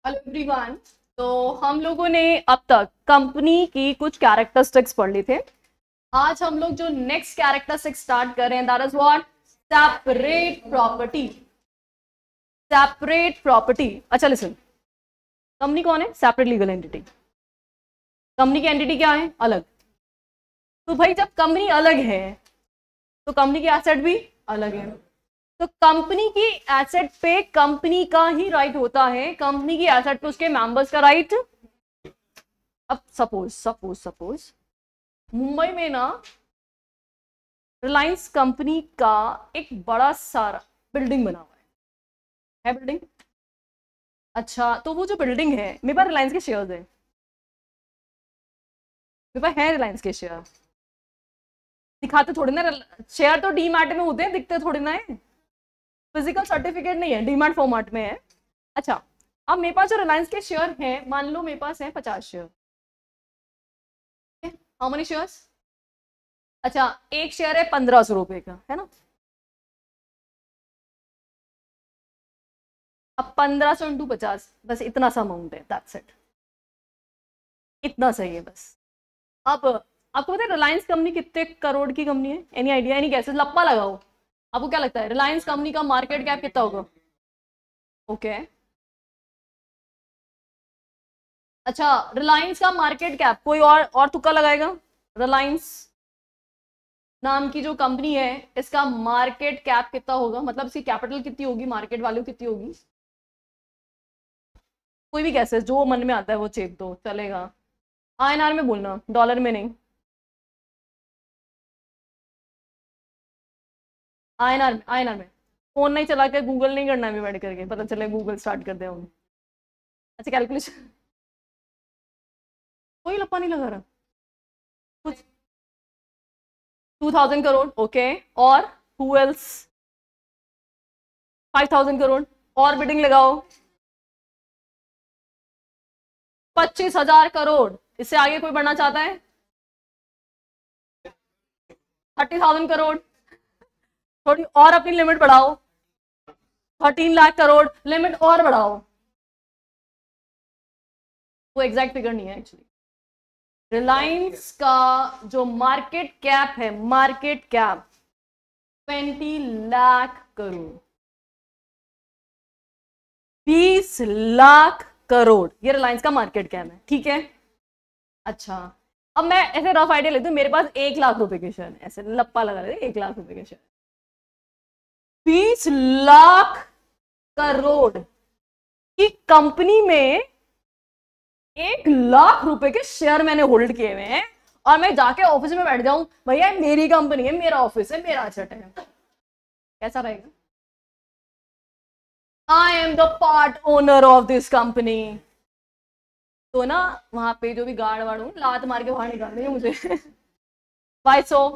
Hello everyone. तो हम लोगों ने अब तक कंपनी की कुछ कैरेक्टरिस्टिक्स पढ़ ली थे। आज हम लोग जो नेक्स्ट कैरेक्टरिस्टिक स्टार्ट कर रहे हैं that is what? Separate property. Separate property. अच्छा लिसन, कंपनी कौन है? Separate legal entity. कंपनी की एंटिटी क्या है? अलग। तो भाई जब कंपनी अलग है तो कंपनी की एसेट भी अलग है। तो कंपनी की एसेट पे कंपनी का ही राइट होता है, कंपनी की एसेट पे उसके मेंबर्स का राइट। अब सपोज सपोज सपोज मुंबई में ना रिलायंस कंपनी का एक बड़ा सारा बिल्डिंग बना हुआ है बिल्डिंग। अच्छा, तो वो जो बिल्डिंग है, मेरे पास रिलायंस के शेयर्स है, मेरे पास है रिलायंस के शेयर। दिखाते थोड़ी ना, शेयर तो डीमैट में होते हैं, दिखते थोड़ी ना है। फिजिकल सर्टिफिकेट नहीं है, डीमैट फॉर्मेट में है। अच्छा, अब मेरे पास जो रिलायंस के शेयर हैं, मान लो मेरे पास है 50 शेयर। How many shares? अच्छा, एक शेयर है 1500 रुपए का, है ना। अब 1500 इंटू 50, बस इतना सा अमाउंट है, दैट्स इट। इतना सही है बस। अब आपको पता है रिलायंस कंपनी कितने करोड़ की कंपनी है? Any idea? Any guesses? लप्पा लगाओ। आपको क्या लगता है रिलायंस कंपनी का मार्केट कैप कितना होगा? ओके। अच्छा, रिलायंस का मार्केट कैप, कोई और तुक्का लगाएगा? रिलायंस नाम की जो कंपनी है, इसका मार्केट कैप कितना होगा? मतलब इसकी कैपिटल कितनी होगी, मार्केट वैल्यू कितनी होगी? कोई भी गैसेस, जो मन में आता है वो चेक दो, चलेगा। आईएनआर में बोलना, डॉलर में नहीं। आईएनआर में, आईएनआर में। फोन नहीं चला के गूगल नहीं करना है बैठ करके, पता चले गूगल स्टार्ट कर दे हम। अच्छा, कैलकुलेशन। कोई लप्पा नहीं लगा रहा कुछ। 2000 करोड़, ओके। और हु एल्स? 5000 करोड़। और बिडिंग लगाओ। 25,000 करोड़। इससे आगे कोई बढ़ना चाहता है? 30,000 करोड़। थोड़ी और अपनी लिमिट बढ़ाओ। 13 लाख करोड़, लिमिट और बढ़ाओ। वो एग्जैक्ट फिगर नहीं है एक्चुअली। रिलायंस का जो मार्केट कैप है, मार्केट कैप 20 लाख करोड़। 20 लाख करोड़, ये रिलायंस का मार्केट कैप है, ठीक है। अच्छा, अब मैं ऐसे रफ आइडिया लेती हूँ, मेरे पास 1 लाख रुपए के शेयर, ऐसे लप्पा लगा लेते 1 लाख रुपए के शेयर। 20 लाख करोड़ की कंपनी में 1 लाख रुपए के शेयर मैंने होल्ड किए हुए हैं, और मैं जाके ऑफिस में बैठ जाऊं, भैया मेरी कंपनी है, मेरा ऑफिस है, मेरा असेट है, कैसा रहेगा? I am the part owner of this company. तो ना वहां पे जो भी गार्ड वार्ड होंगे, लात मार के बाहर निकाल देंगे मुझे। बाय सो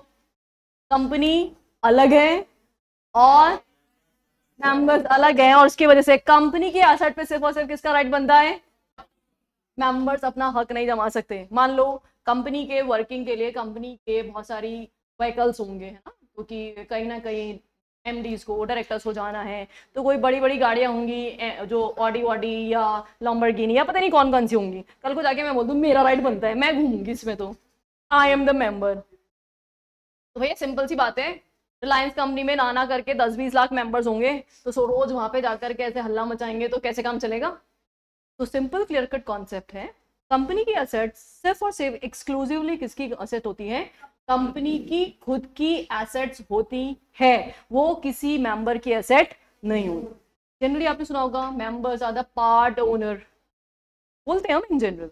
कंपनी अलग है और मेंबर्स अलग हैं, और उसकी वजह से कंपनी के एसेट पे सिर्फ और सिर्फ किसका राइट बनता है? मेंबर्स अपना हक नहीं जमा सकते। मान लो कंपनी के वर्किंग के लिए कंपनी के बहुत सारी व्हीकल्स होंगे, है ना, क्योंकि कहीं ना कहीं एमडीज को, डायरेक्टर्स को जाना है, तो कोई बड़ी बड़ी गाड़ियां होंगी, जो ऑडी ऑडी या लॉम्बरगिनी या पता नहीं कौन कौन सी होंगी। कल को जाके मैं बोल दूं मेरा राइट बनता है, मैं घूमूंगी इसमें, तो आई एम द मेंबर। तो भैया सिंपल सी बात है, रिलायंस कंपनी में नाना करके 10-20 लाख मेंबर्स होंगे, तो सो रोज वहां पे जाकर के ऐसे हल्ला मचाएंगे तो कैसे काम चलेगा? तो सिंपल क्लियर कट कॉन्सेप्ट है, कंपनी की एसेट सिर्फ और सिर्फ एक्सक्लूसिवली किसकी एसेट होती है? कंपनी की खुद की एसेट्स होती है, वो किसी मेंबर की एसेट नहीं होती। जनरली आपने सुना होगा members are the part owner, बोलते हैं हम इन जनरल,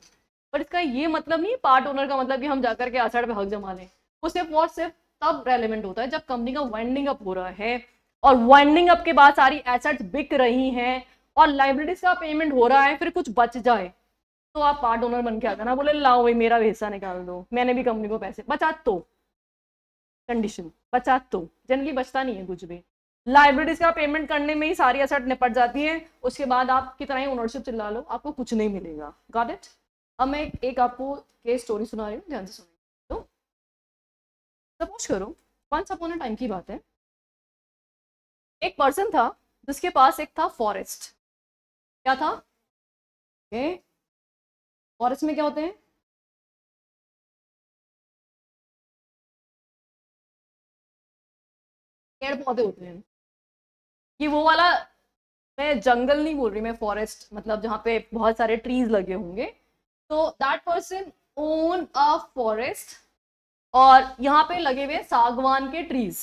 पर इसका ये मतलब नहीं, पार्ट ओनर का मतलब कि हम जाकर के एसेट पे हक जमा लें। वो सिर्फ और सिर्फ तब रेलिवेंट होता है जब कंपनी का वाइंडिंग अप हो रहा है, और वाइंडिंग अप के बाद सारी एसेट्स बिक रही हैं और लाइबिलिटीज का पेमेंट हो रहा है, फिर कुछ बच जाए तो आप पार्ट ओनर बन के आते ना, बोले लाओ भाई मेरा भी हिस्सा निकाल दो, मैंने भी कंपनी को पैसे बचा, तो कंडीशन बचा, तो जनरली बचता नहीं है कुछ भी। लाइबिलिटीज का पेमेंट करने में ही सारी एसेट निपट जाती है, उसके बाद आप कितना ही ओनरशिप चिल्ला लो आपको कुछ नहीं मिलेगा। Got it? अब मैं एक आपको केस स्टोरी सुना रही हूँ, ध्यान से सुनिए। तो सपोज करो, वंस अपॉन अ टाइम की बात है, एक पर्सन था जिसके पास एक था फॉरेस्ट। क्या था? ओके, फॉरेस्ट में क्या होते हैं? पेड़ पौधे होते हैं। ये वो वाला, मैं जंगल नहीं बोल रही, मैं फॉरेस्ट मतलब जहाँ पे बहुत सारे ट्रीज लगे होंगे। तो that person own a forest, और यहाँ पे लगे हुए सागवान के ट्रीज।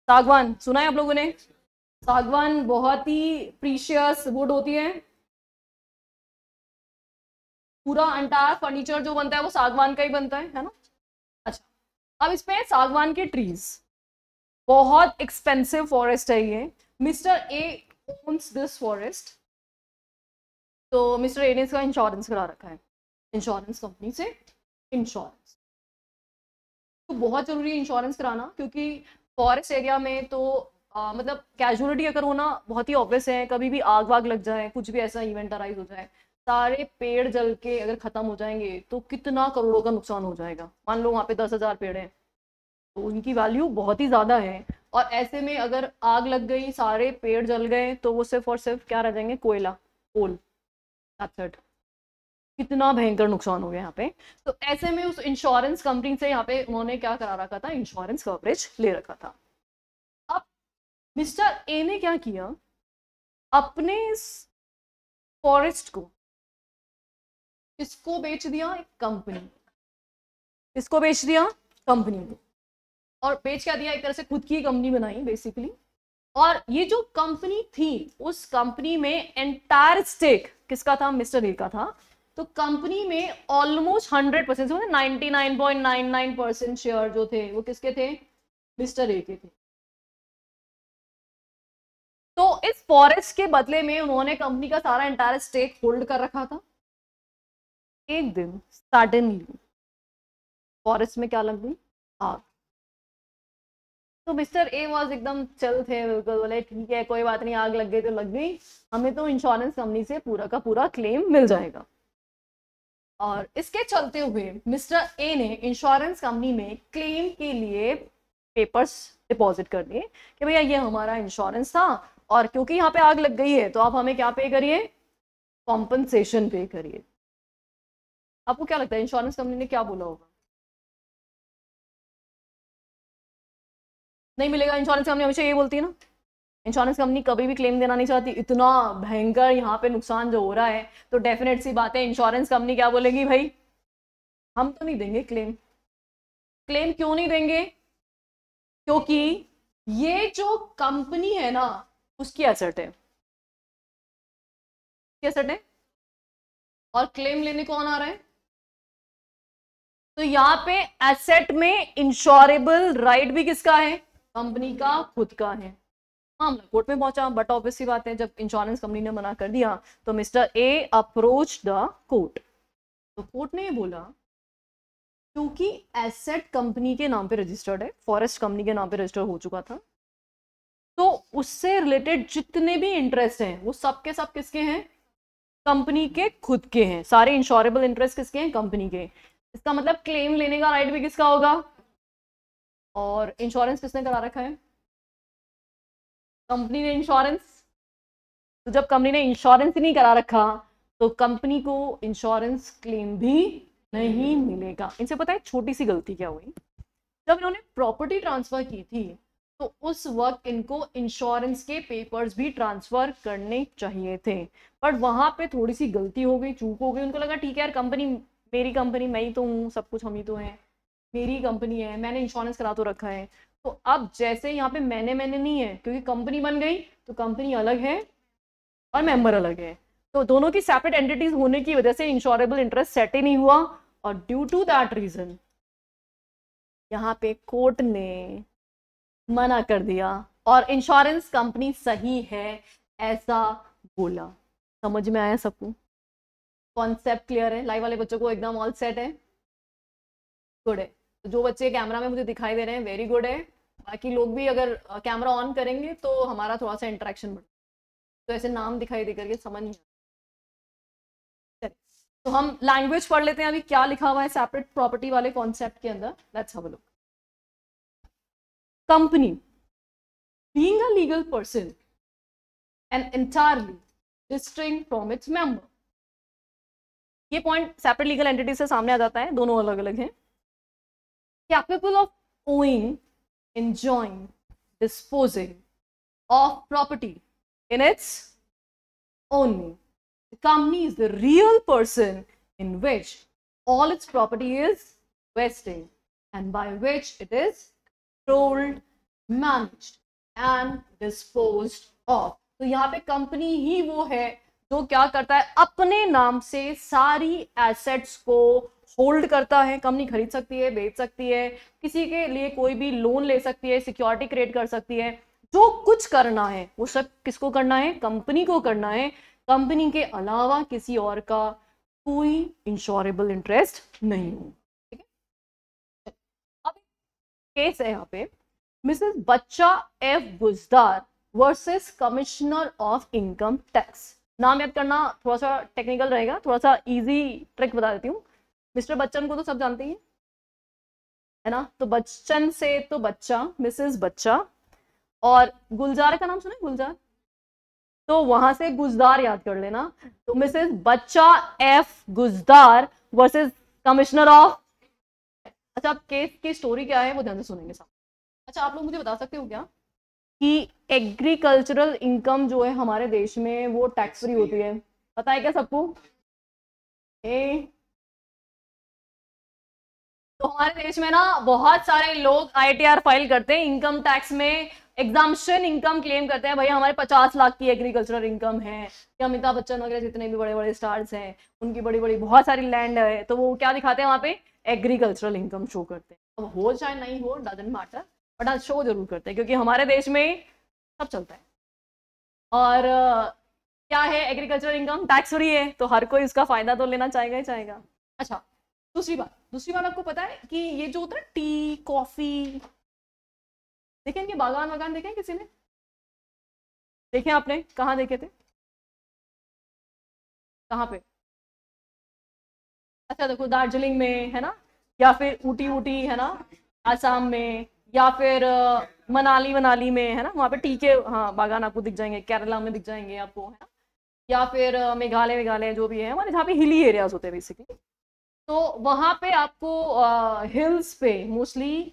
सागवान सुना है आप लोगों ने? सागवान बहुत ही प्रीशियस वुड होती है। पूरा अंटायर फर्नीचर जो बनता है वो सागवान का ही बनता है ना? अच्छा, अब इसमें सागवान के ट्रीज, बहुत एक्सपेंसिव फॉरेस्ट है ये। Mister A ons this forest, तो मिस्टर ए ने इसका इंश्योरेंस करा रखा है इंश्योरेंस कंपनी से। इंश्योरेंस तो बहुत जरूरी है इंश्योरेंस कराना, क्योंकि फॉरेस्ट एरिया में तो मतलब कैजुअलिटी अगर होना बहुत ही ऑब्वियस है। कभी भी आग वाग लग जाए, कुछ भी ऐसा इवेंट अराइज हो जाए, सारे पेड़ जल के अगर खत्म हो जाएंगे तो कितना करोड़ों का नुकसान हो जाएगा। मान लो वहां पे 10,000 पेड़ हैं, तो उनकी वैल्यू बहुत ही ज्यादा है। और ऐसे में अगर आग लग गई, सारे पेड़ जल गए, तो वो सिर्फ और सिर्फ क्या रह जाएंगे? कोयला, कोल, दैट्स इट। कितना भयंकर नुकसान हो गया यहाँ पे। तो ऐसे में उस इंश्योरेंस कंपनी से यहाँ पे उन्होंने क्या करा रखा था? इंश्योरेंस कवरेज ले रखा था। अब मिस्टर ए ने क्या किया? अपने इस फॉरेस्ट को किसको बेच दिया? एक कंपनी। किसको बेच दिया? कंपनी को। और बेच क्या दिया? एक तरह से खुद की कंपनी बनाई बेसिकली। और ये जो कंपनी थी, उस कंपनी में एंटायर स्टेक किसका था? मिस्टर ए का था। तो कंपनी में ऑलमोस्ट 100%, 99.99% शेयर जो थे वो किसके थे? मिस्टर ए के थे। तो इस फॉरेस्ट के बदले में उन्होंने कंपनी का सारा एंटायर स्टेक होल्ड कर रखा था। एक दिन सडनली फॉरेस्ट में क्या लग गई? आग। तो मिस्टर ए वॉज एकदम चल थे, बिल्कुल बोले ठीक है कोई बात नहीं, आग लग गई तो लग गई, हमें तो इंश्योरेंस कंपनी से पूरा का पूरा क्लेम मिल जाएगा। और इसके चलते हुए मिस्टर ए ने इंश्योरेंस कंपनी में क्लेम के लिए पेपर्स डिपॉजिट कर दिए कि भैया ये हमारा इंश्योरेंस था, और क्योंकि यहाँ पे आग लग गई है तो आप हमें क्या पे करिए? कॉम्पनसेशन पे करिए। आपको क्या लगता है इंश्योरेंस कंपनी ने क्या बोला होगा? नहीं मिलेगा। इंश्योरेंस कंपनी हमेशा ये बोलती है ना, इंश्योरेंस कंपनी कभी भी क्लेम देना नहीं चाहती। इतना भयंकर यहाँ पे नुकसान जो हो रहा है, तो डेफिनेट सी बात है इंश्योरेंस कंपनी क्या बोलेगी? भाई हम तो नहीं देंगे क्लेम। क्लेम क्यों नहीं देंगे? क्योंकि ये जो कंपनी है ना, उसकी एसेट है, एसेट है। और क्लेम लेने कौन आ रहा है? तो यहाँ पे एसेट में इंश्योरेबल राइट भी किसका है? कंपनी का खुद का है। मामला कोर्ट में पहुंचा, बट ऑब्वियस सी बात है जब इंश्योरेंस कंपनी ने मना कर दिया तो mister A approach the court. तो कोर्ट ने ये बोला क्योंकि एसेट कंपनी के नाम पे रजिस्टर्ड है, फॉरेस्ट कंपनी के नाम पे रजिस्टर हो चुका था, तो उससे रिलेटेड जितने भी इंटरेस्ट हैं वो सब के सब किसके हैं? कंपनी के खुद के हैं। सारे इंश्योरेबल इंटरेस्ट किसके हैं? कंपनी के। इसका मतलब क्लेम लेने का राइट भी किसका होगा? और इंश्योरेंस किसने करा रखा है? कंपनी ने इंश्योरेंस। तो जब कंपनी ने इंश्योरेंस ही नहीं करा रखा तो कंपनी को इंश्योरेंस क्लेम भी नहीं मिलेगा। इनसे पता है छोटी सी गलती क्या हुई? जब इन्होंने प्रॉपर्टी ट्रांसफर की थी तो उस वक्त इनको इंश्योरेंस के पेपर्स भी ट्रांसफर करने चाहिए थे, बट वहां पे थोड़ी सी गलती हो गई, चूक हो गई। उनको लगा ठीक है यार, कंपनी मेरी कंपनी, मैं ही तो हूँ, सब कुछ हम ही तो हैं, मेरी कंपनी है, मैंने इंश्योरेंस करा तो रखा है। तो अब जैसे यहाँ पे मैंने नहीं है, क्योंकि कंपनी बन गई तो कंपनी अलग है और मेंबर अलग है, तो दोनों की सेपरेट एंटिटीज होने की वजह से इंश्योरेबल इंटरेस्ट सेट ही नहीं हुआ। और ड्यू टू दैट रीजन यहाँ पे कोर्ट ने मना कर दिया और इंश्योरेंस कंपनी सही है ऐसा बोला। समझ में आया सबको? कॉन्सेप्ट क्लियर है? लाइव वाले बच्चों को एकदम ऑल सेट है? गुड है। तो जो बच्चे कैमरा में मुझे दिखाई दे रहे हैं वेरी गुड है। बाकी लोग भी अगर कैमरा ऑन करेंगे तो हमारा थोड़ा सा इंटरेक्शन बढ़े। तो ऐसे नाम दिखाई दे करके समझ नहीं आता। तो हम लैंग्वेज पढ़ लेते हैं अभी क्या लिखा हुआ है सेपरेट प्रॉपर्टी वाले कॉन्सेप्ट के अंदर। Let's have a look. Company being a legal person and entirely distinct from its member. ये पॉइंट सेपरेट लीगल एंटिटी से सामने आ जाता है, दोनों अलग अलग हैं। Capable of owing, enjoying, disposing of property in its own name. The company is the real person in which all its property is vesting and by which it is controlled, managed and disposed of. तो यहाँ पे company ही वो है जो क्या करता है, अपने नाम से सारी एसेट्स को होल्ड करता है। कंपनी खरीद सकती है, बेच सकती है, किसी के लिए कोई भी लोन ले सकती है, सिक्योरिटी क्रिएट कर सकती है। जो कुछ करना है वो सब किसको करना है, कंपनी को करना है। कंपनी के अलावा किसी और का कोई इंश्योरेबल इंटरेस्ट नहीं हो। ठीक है, अब केस है यहाँ पे, Mrs Bacha F Guzdar versus commissioner of income tax. नाम याद करना थोड़ा सा टेक्निकल रहेगा, थोड़ा सा इजी ट्रिक बता देती हूँ। मिस्टर बच्चन को तो सब जानते ही है ना, तो बच्चन से तो बच्चा, मिसेस बच्चा, और गुलजार का नाम सुना है, गुलजार, तो वहां से गुजदार याद कर लेना। तो Mrs Bacha F Guzdar versus commissioner of. अच्छा, अब केस की स्टोरी क्या है वो ध्यान से सुनेंगे साहब। अच्छा, आप लोग मुझे बता सकते हो क्या कि एग्रीकल्चरल इनकम जो है हमारे देश में वो टैक्स फ्री होती है, पता है क्या सबको? तो हमारे देश में ना बहुत सारे लोग ITR फाइल करते हैं, इनकम टैक्स में एग्जाम्पशन इनकम क्लेम करते हैं। भाई हमारे 50 लाख की एग्रीकल्चरल इनकम है, या अमिताभ बच्चन वगैरह जितने भी बड़े बड़े स्टार्स हैं उनकी बड़ी बड़ी बहुत सारी लैंड है, तो वो क्या दिखाते हैं वहाँ पे, एग्रीकल्चरल इनकम शो करते हैं। अब हो चाहे नहीं हो, डजंट मैटर, बट आज शो जरूर करते हैं क्योंकि हमारे देश में सब चलता है। और क्या है, एग्रीकल्चरल इनकम टैक्स फ्री है, तो हर कोई उसका फायदा तो लेना चाहेगा ही चाहेगा। अच्छा, दूसरी बात आपको पता है कि ये जो होता है टी कॉफी, देखें इनके बागान वागान देखें किसी ने? देखें आपने? कहाँ देखे थे, कहाँ पे? अच्छा देखो, दार्जिलिंग में है ना, या फिर ऊटी है ना आसाम में, या फिर मनाली में है ना, वहाँ पे टी के हाँ बागान आपको दिख जाएंगे, केरला में दिख जाएंगे आपको, है ना, या फिर मेघालय जो भी है हमारे, जहाँ पे हिली एरियाज होते हैं बेसिकली, तो वहां पे आपको हिल्स पे मोस्टली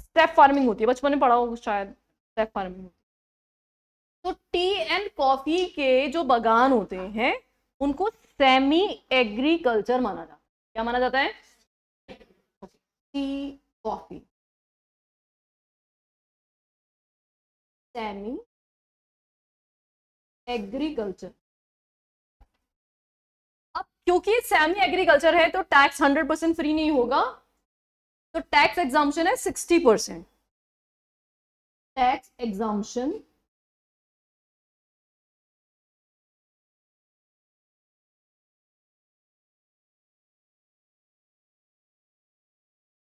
स्टेप फार्मिंग होती है। बचपन में पढ़ा हो शायद, स्टेप फार्मिंग होती है। तो टी एंड कॉफी के जो बागान होते हैं उनको सेमी एग्रीकल्चर माना जाता है। क्या माना जाता है? Tea coffee semi agriculture. अब क्योंकि सेमी एग्रीकल्चर है तो टैक्स 100% फ्री नहीं होगा, तो टैक्स एग्जाम्पशन है 60%। टैक्स एग्जाम्पशन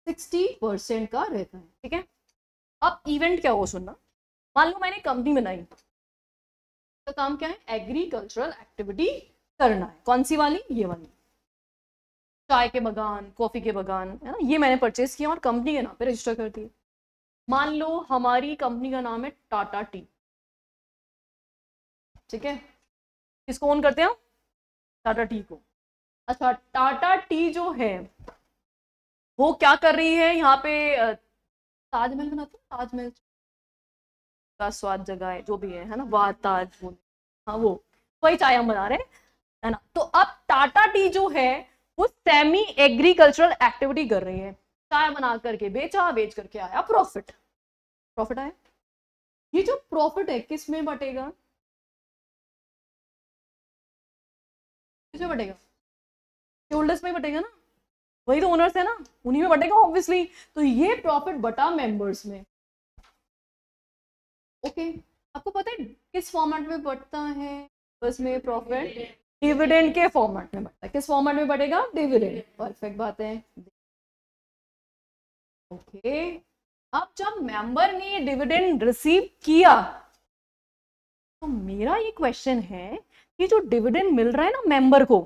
60% का रहता है। ठीक है, अब इवेंट क्या हो सुनना, मान लो मैंने कंपनी बनाई, तो काम क्या है, एग्रीकल्चरल एक्टिविटी करना है। कौन सी वाली? ये वाली, चाय के बागान, कॉफी के बागान, है ना, ये मैंने परचेज किया और कंपनी के नाम पे रजिस्टर कर दिया। मान लो हमारी कंपनी का नाम है टाटा टी। ठीक है, किसको ओन करते हैं? टाटा टी को। अच्छा, टाटा टी जो है वो क्या कर रही है, यहाँ पे ताजमहल बनाते हैं, ताजमहल का स्वाद जगह है जो भी है ना, वाह ताज, हाँ वो वही चाय हम बना रहे हैं, है ना। तो अब टाटा टी जो है वो सेमी एग्रीकल्चरल एक्टिविटी कर रही है, चाय बना करके बेचा, बेच करके आया प्रॉफिट आया। ये जो प्रॉफिट है किस में बटेगा? किसमें बटेगा? होल्डर्स में बटेगा ना, वही तो ओनर्स है ना, उन्हीं में बटेगा ऑब्वियसली। तो ये प्रॉफिट बटा मेंबर्स में। ओके, आपको पता है किस फॉर्मेट में बढ़ता है बस में प्रॉफिट? डिविडेंड के फॉर्मेट में बढ़ता है। किस फॉर्मेट में बढ़ेगा? डिविडेंड। परफेक्ट बात है। ओके, अब जब मेंबर ने डिविडेंड रिसीव किया तो मेरा ये क्वेश्चन है कि जो डिविडेंड मिल रहा है ना मेंबर को,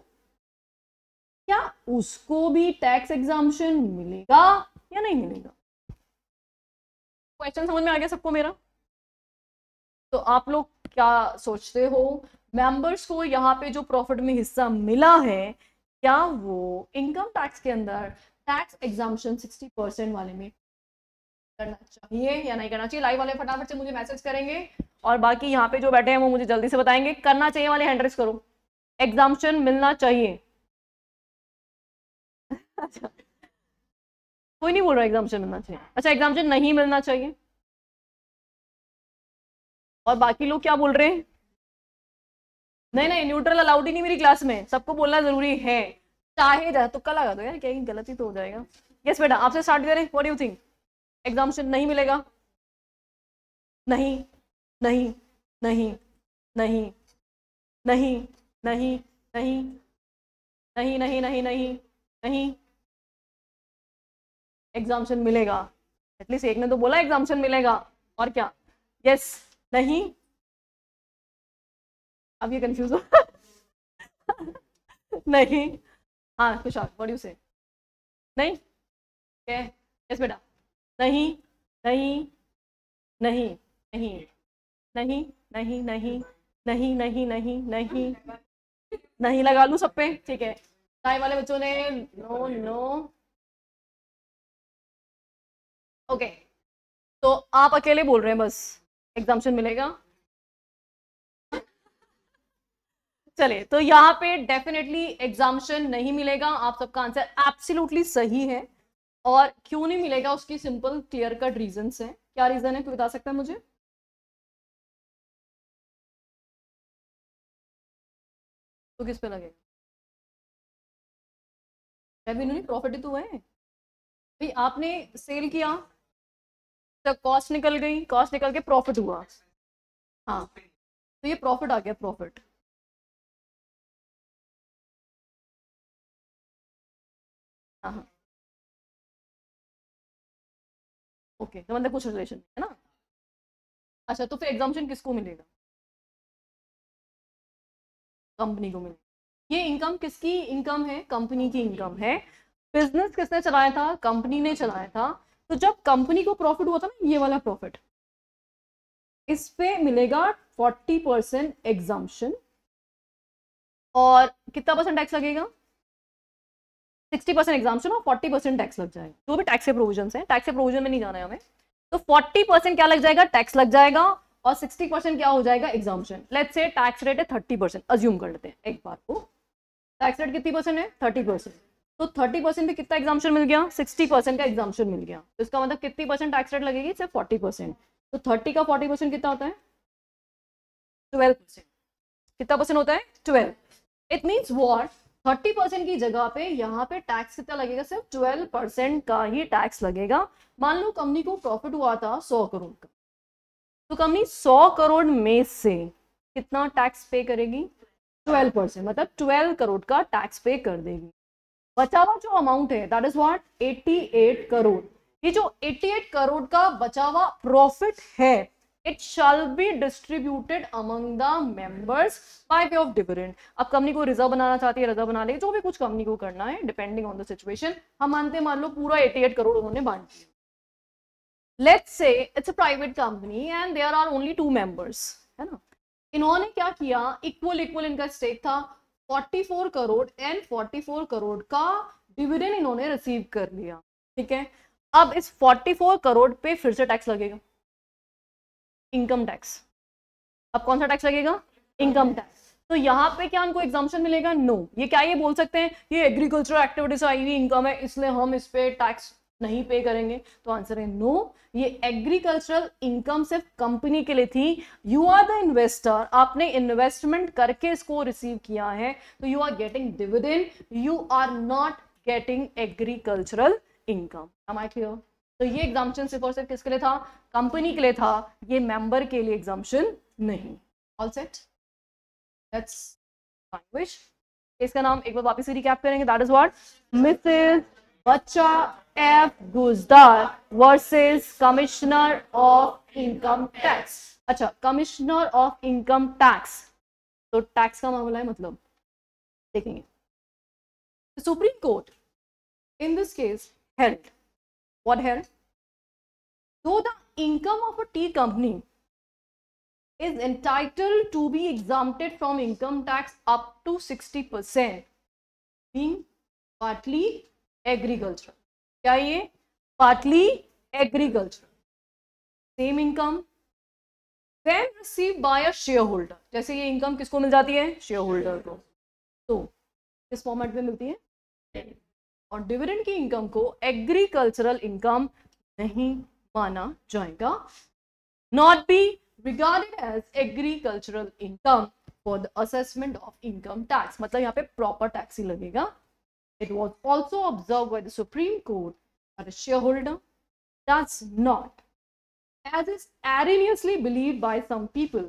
क्या उसको भी टैक्स एग्जाम्पशन मिलेगा या नहीं मिलेगा? क्वेश्चन समझ में आ गया सबको मेरा? तो आप लोग क्या सोचते हो, मेंबर्स को यहाँ पे जो प्रॉफिट में हिस्सा मिला है, क्या वो इनकम टैक्स के अंदर टैक्स एग्जाम्पशन 60% वाले में करना चाहिए या नहीं करना चाहिए? लाइव वाले फटाफट से मुझे मैसेज करेंगे, और बाकी यहाँ पे जो बैठे हैं वो मुझे जल्दी से बताएंगे। करना चाहिए वाले हैंड रेस करो। एग्जाम्पशन मिलना चाहिए। अच्छा, कोई नहीं बोल रहा एग्जाम्पशन मिलना चाहिए। अच्छा, एग्जाम्पशन नहीं मिलना चाहिए। और बाकी लोग क्या बोल रहे हैं? नहीं नहीं, न्यूट्रल अलाउड ही नहीं मेरी क्लास में, सबको बोलना जरूरी है। चाहे जा तुक्का लगा दो यार, क्या गलती तो हो जाएगा। यस बेटा, आपसे स्टार्ट करें। What do you think? Exemption नहीं मिलेगा? नहीं नहीं नहीं नहीं नहीं नहीं नहीं नहीं नहीं नहीं नहीं नहीं, एग्जाम्पशन मिलेगा। एटलीस्ट एक ने तो बोला एग्जाम्पशन मिलेगा। और क्या? यस, नहीं, अब ये कंफ्यूज हो नहीं, हाँ कुछ और, व्हाट डू यू से? नहीं, क्या? यस बेटा, नहीं नहीं नहीं नहीं नहीं नहीं नहीं नहीं नहीं नहीं नहीं नहीं, लगा लूं सब पे? ठीक है, चाय वाले बच्चों ने नो नो। ओके, तो आप अकेले बोल रहे हैं बस एग्जाम्पशन मिलेगा। चलिए, तो यहाँ पे डेफिनेटली एग्जाम्पशन नहीं मिलेगा। आप सबका आंसर एब्सोल्युटली सही है। और क्यों नहीं मिलेगा उसकी सिंपल क्लियर कट रीजंस है। क्या रीजन है, कोई बता सकता है मुझे? तो किस पे लगेगा? रेवेन्यू नहीं, प्रॉफिट ही तो है भाई। आपने सेल किया तो कॉस्ट निकल गई, कॉस्ट निकल के प्रॉफिट हुआ। हाँ, तो ये प्रॉफिट आ गया, प्रॉफिट। हाँ हाँ, ओके, तो मतलब कुछ रिलेशन है ना। अच्छा, तो फिर एग्जाम्पशन किसको मिलेगा? कंपनी को मिलेगा। ये इनकम किसकी इनकम है? कंपनी की इनकम है। बिजनेस किसने चलाया था? कंपनी ने चलाया था। तो जब कंपनी को प्रॉफिट हुआ था ना, ये वाला प्रॉफिट, इस पे मिलेगा 40% एग्जाम्पशन। और कितना परसेंट टैक्स लगेगा? 60% एग्जाम्पशन और 40% टैक्स लग जाएगा। जो भी टैक्स के प्रोविजन है, टैक्स के प्रोविजन में नहीं जाना है हमें। तो 40% क्या लग जाएगा? टैक्स लग जाएगा। और 60% क्या हो जाएगा? Exemption. Let's say tax rate है 30%, अज्यूम कर लेते हैं एक बार को। टैक्स रेट कितनी परसेंट है? 30%। तो 30% पे कितना एग्जाम्पशन मिल गया? 60% का एग्जाम्पशन मिल गया। तो इसका मतलब कितनी परसेंट टैक्स रेट लगेगी? सिर्फ 40%। तो 30 का 40% कितना होता है? 12%। कितना परसेंट होता है? 12। It means what? 30% की जगह पे यहाँ पे टैक्स कितना लगेगा? सिर्फ 12% का ही टैक्स लगेगा। मान लो कंपनी को प्रॉफिट हुआ था 100 करोड़ का, तो कंपनी 100 करोड़ में से कितना टैक्स पे करेगी? 12%, मतलब 12 करोड़ का टैक्स पे कर देगी। बचा हुआ जो अमाउंट है, दैट इज व्हाट? 88 करोड़। ये जो 88 करोड़ का बचा हुआ प्रॉफिट है, it shall be distributed among the members by way of dividend. अब कंपनी को रिजर्व बनाना चाहती है, रिजर्व बना लेगी, जो भी कुछ कंपनी को करना है डिपेंडिंग ऑन द सिचुएशन। हम मानते हैं मान लो पूरा 88 करोड़ उन्होंने बांट दिया। Let's say it's a private company and there are only 2 members, है ना। इन्होंने क्या किया? इक्वल इक्वल इनका स्टेक था। 44 करोड़ एंड 44 करोड़ का डिविडेंड इन्होंने रिसीव कर लिया। ठीक है, अब इस 44 करोड़ पे फिर से टैक्स लगेगा, इनकम टैक्स। अब कौन सा टैक्स लगेगा? Income tax. तो यहाँ पे क्या उनको एग्जाम्पशन मिलेगा? नो। ये क्या ये बोल सकते हैं ये एग्रीकल्चर एक्टिविटी से आई हुई इनकम है, इसलिए हम इस पे टैक्स नहीं पे करेंगे? तो आंसर है नो। ये एग्रीकल्चरल इनकम सिर्फ कंपनी के लिए थी। यू आर द इन्वेस्टर, आपने इन्वेस्टमेंट करके इसको रिसीव किया है, तो you are getting dividend, you are not getting agricultural income. Am I clear? तो ये एग्जाम्पशन सिर्फ और सिर्फ किसके लिए था? कंपनी के लिए था। ये मेंबर के लिए एग्जाम्पशन नहीं। All set, let's language. इसका नाम एक बार वापस से रिकैप करेंगे, that is what? Mrs Bacha F Guzdar versus commissioner of income tax. अच्छा, कमिश्नर ऑफ इनकम टैक्स, तो टैक्स का मामला है, मतलब देखेंगे। Supreme court in this case held what held? Though the income of a tea company is entitled to be exempted from income tax up to 60%, being partly agricultural. क्या ये partly agricultural. Same income when received by a shareholder. जैसे ये income किसको मिल जाती है? Share holder को. तो किस फॉर्मेट में मिलती है? और डिविडेंड की इनकम को एग्रीकल्चरल इनकम नहीं माना जाएगा. Not be regarded as agricultural income for the assessment of income tax. मतलब यहाँ पे प्रॉपर टैक्स ही लगेगा. It was also observe by the supreme court that a shareholder does not, as is erroneously believed by some people,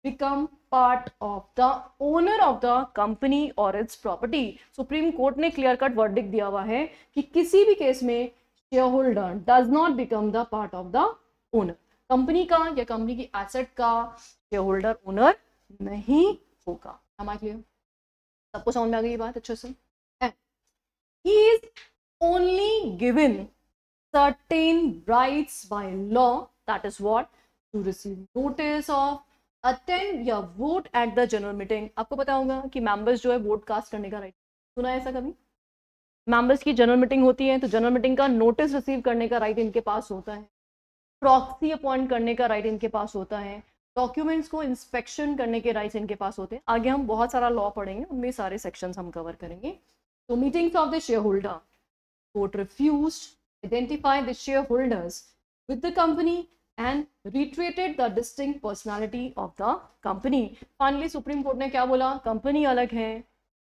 become part of the owner of the company or its property. Supreme court ने clear cut verdict दिया हुआ है कि किसी भी case में share holder does not become the part of the owner. Company का या कंपनी की एसेट का शेयर होल्डर ओनर नहीं होगा. Am I clear? सबको समझ में आ गई ये बात अच्छे से? He is only given certain rights by law. That is what? To receive notice of, attend या vote at the general meeting. आपको पता होगा कि मेंबर्स जो है वोट कास्ट करने का राइट. सुना है ऐसा कभी? मेंबर्स की जनरल मीटिंग होती है तो जनरल मीटिंग का नोटिस रिसीव करने का राइट इनके पास होता है. प्रॉक्सी अपॉइंट करने का राइट इनके पास होता है. डॉक्यूमेंट्स को इंस्पेक्शन करने के राइट्स इनके पास होते हैं. आगे हम बहुत सारा लॉ पढ़ेंगे, उनमें सारे सेक्शंस हम कवर करेंगे. तो meetings of the share holder. Court refused identify the shareholders with the company and reiterated the distinct personality of the company. Finally supreme court ने क्या बोला? कंपनी अलग है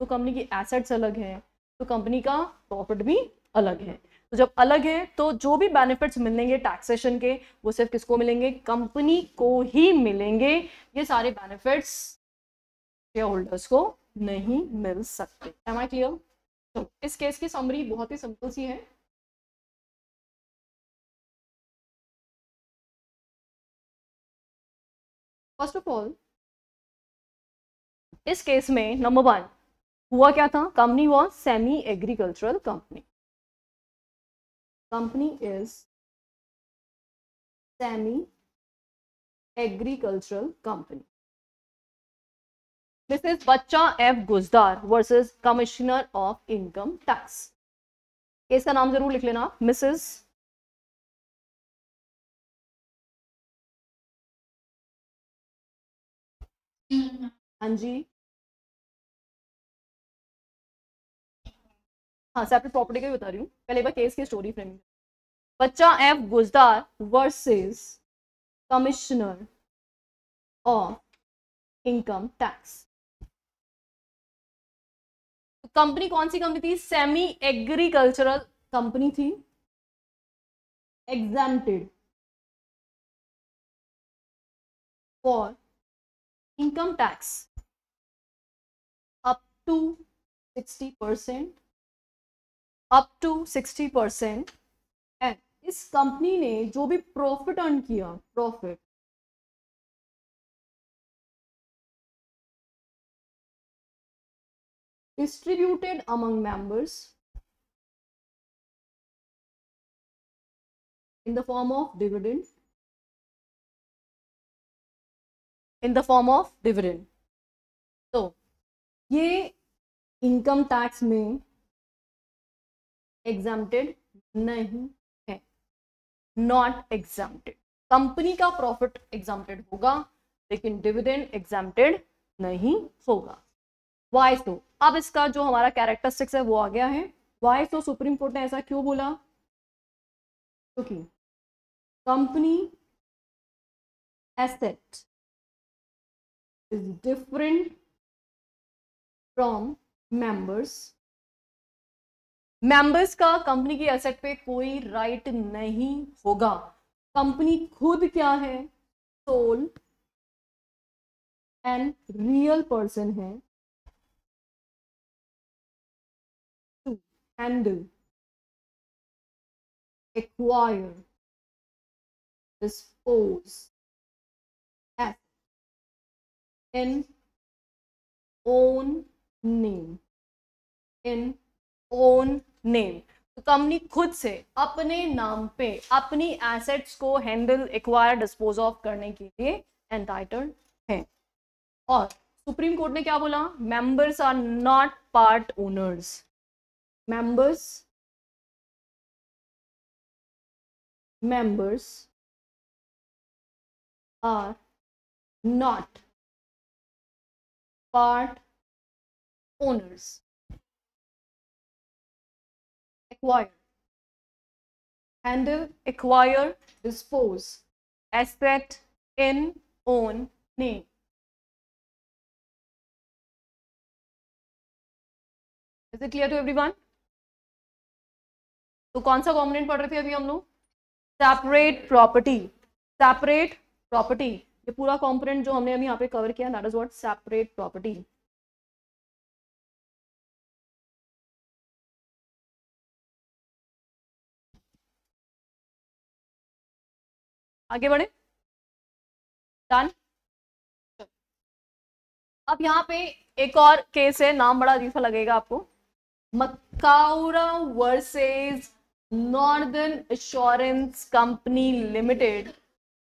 तो कंपनी की एसेट्स अलग है तो कंपनी का प्रॉफिट भी अलग है. तो जब अलग है तो जो भी बेनिफिट्स मिलेंगे टैक्सेशन के वो सिर्फ किसको मिलेंगे? कंपनी को ही मिलेंगे. ये सारे बेनिफिट्स शेयर होल्डर्स को नहीं मिल सकते. Am I clear? तो इस केस की समरी बहुत ही सिंपल सी है. फर्स्ट ऑफ ऑल इस केस में नंबर 1 हुआ क्या था? Company was semi agricultural company. Company is semi agricultural company. This is Bacha F Guzdar versus commissioner of income tax. Case का नाम जरूर लिख लेना, मिसेस हाँ जी, हाँ सेपरेट प्रॉपर्टी का ही बता रही हूँ. पहले बार केस की story framing. Bacha F Guzdar versus commissioner of income tax. Company कौन सी कंपनी थी? सेमी एग्रीकल्चरल कंपनी थी. Exempted for income tax up to 60%, up to 60%. And इस कंपनी ने जो भी प्रॉफिट अर्न किया, profit distributed among members in the form of dividend. In the form of dividend. तो ये इनकम टैक्स में exempted नहीं है. Not exempted. कंपनी का प्रॉफिट एग्जाम्प्टेड होगा लेकिन डिविडेंड एग्जाम्प्टेड नहीं होगा. वाई सो? अब इसका जो हमारा कैरेक्टरिस्टिक्स है वो आ गया है. वाई सो? सुप्रीम कोर्ट ने ऐसा क्यों बोला? क्योंकि company asset is different from members. Members का कंपनी की एसेट पे कोई राइट नहीं होगा. कंपनी खुद क्या है? सोल एंड रियल पर्सन है to handle, acquire, dispose in own name. in own name. तो कंपनी खुद से अपने नाम पे अपनी एसेट्स को हैंडल, एक्वायर, डिस्पोज ऑफ करने के लिए एंटाइटल्ड हैं। और सुप्रीम कोर्ट ने क्या बोला? Members are not part owners. members are not part owners. Acquire, handle, acquire, dispose, asset in own name. Is it clear to everyone? तो कौन सा कॉम्पोनेंट पढ़ रहे थे अभी हम लोग? Separate property. सेपरेट प्रॉपर्टी, ये पूरा कॉम्पोनेंट जो हमने अभी यहाँ पे कवर किया, that is what separate property. आगे बढ़े, डन। अब यहाँ पे एक और केस है, नाम बड़ा अजीब सा लगेगा आपको, Macaura versus northern assurance company limited.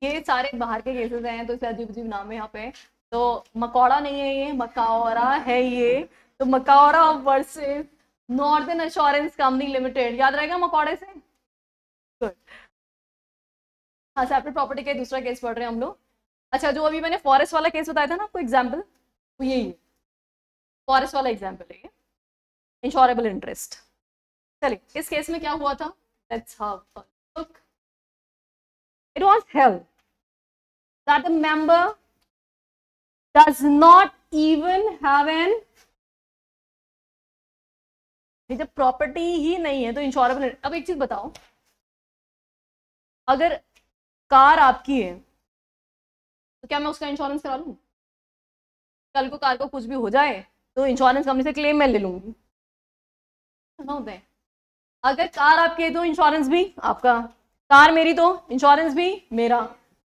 ये सारे बाहर के केसेस हैं तो इसलिए अजीब अजीब नाम है यहाँ पे। तो मकौड़ा नहीं है ये, मकाउरा है ये। तो Macaura versus northern assurance company limited, याद रहेगा मकौड़े से? गुड। हाँ, सेपरेट प्रॉपर्टी का दूसरा केस पढ़ रहे हैं हम लोग। अच्छा, जो अभी मैंने फॉरेस्ट वाला केस बताया था ना आपको एग्जाम्पल, तो यही है फॉरेस्ट वाला एग्जाम्पल है, इंश्योरेबल इंटरेस्ट। चलिए, इस केस में क्या हुआ था, let's have a look. It was held that the member does not even have an, जब प्रॉपर्टी ही नहीं है तो इंश्योरेबल। अब एक चीज बताओ, अगर कार आपकी है तो क्या मैं उसका इंश्योरेंस करा लूं? कल को कार को कुछ भी हो जाए तो इंश्योरेंस कंपनी से क्लेम मैं ले लूंगी, होता है। अगर कार आपकी है तो इंश्योरेंस भी आपका, कार मेरी तो इंश्योरेंस भी मेरा।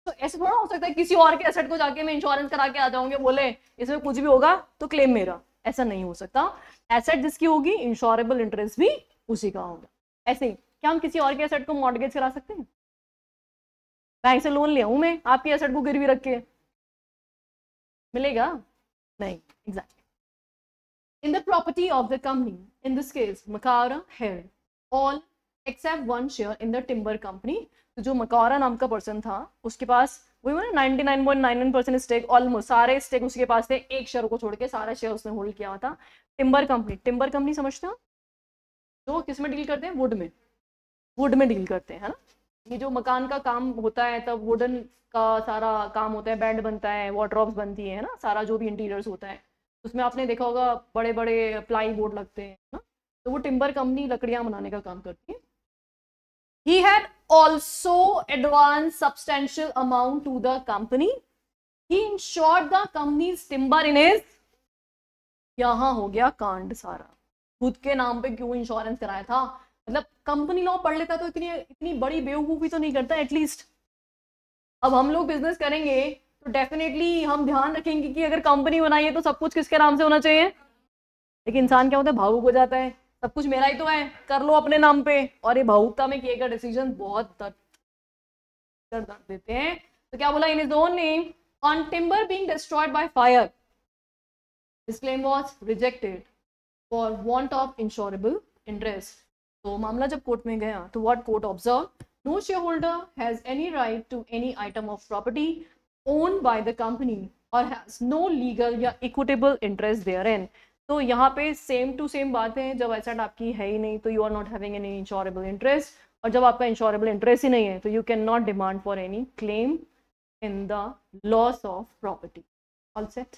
तो ऐसे थोड़ा हो सकता है किसी और के एसेट को जाके मैं इंश्योरेंस करा के आ जाऊंगे, बोले इसमें कुछ भी होगा तो क्लेम मेरा, ऐसा नहीं हो सकता। एसेट जिसकी होगी इंश्योरेबल इंटरेस्ट भी उसी का होगा। ऐसे ही क्या हम किसी और के एसेट को मॉर्गेज करा सकते हैं? बैंक से लोन ले आऊं मैं आपकी एसेट को गिरवी रख के, मिलेगा? नहीं, exactly. In the property of the company, in this case, Makaura held all except one share in the timber company. तो जो मकारा नाम का पर्सन था उसके पास वही ना 99.99% स्टेक, ऑलमोस्ट सारे स्टेक उसके पास थे, एक शेयर को छोड़ के सारा शेयर उसने होल्ड किया हुआ था। टिम्बर कंपनी, टिम्बर कंपनी समझते हो? जो किस में डील करते हैं? वुड में, वुड में डील करते हैं, है ना। ये जो मकान का काम होता है तब वुडन का सारा काम होता है, बेड बनता है, वॉर्डरोब्स बनती है ना, सारा जो भी इंटीरियर्स होता है उसमें आपने देखा होगा बड़े बड़े प्लाई बोर्ड लगते हैं ना, तो वो टिम्बर कंपनी लकड़ियां बनाने का काम करती है। He had also advanced substantial amount to the company. He insured the company's timber in his, यहाँ हो गया कांड सारा, खुद के नाम पे क्यों इंश्योरेंस कराया था? मतलब कंपनी लॉ पढ़ लेता तो इतनी इतनी बड़ी बेवकूफी तो नहीं करता एटलीस्ट। अब हम लोग बिजनेस करेंगे तो डेफिनेटली हम ध्यान रखेंगे कि अगर कंपनी बनाई है तो सब कुछ किसके नाम से होना चाहिए। लेकिन इंसान क्या होता है, भावुक हो जाता है, सब कुछ मेरा ही तो है, कर लो अपने नाम पे, और ये भावुकता में किए गए डिसीजन बहुत दर्द देते हैं। तो क्या बोला, in his own name on timber being destroyed by fire, this claim was rejected for want of insurable interest. तो मामला जब कोर्ट में गया तो what court observe, no shareholder has any right to any item of property owned by the company or has no legal या equitable interest therein। तो यहाँ पे सेम टू सेम बात है, जब एसेट आपकी है ही नहीं तो you are not having any insurable interest, और जब आपका इंश्योरेबल इंटरेस्ट ही नहीं है तो you can not demand for any claim in the loss of property. All set?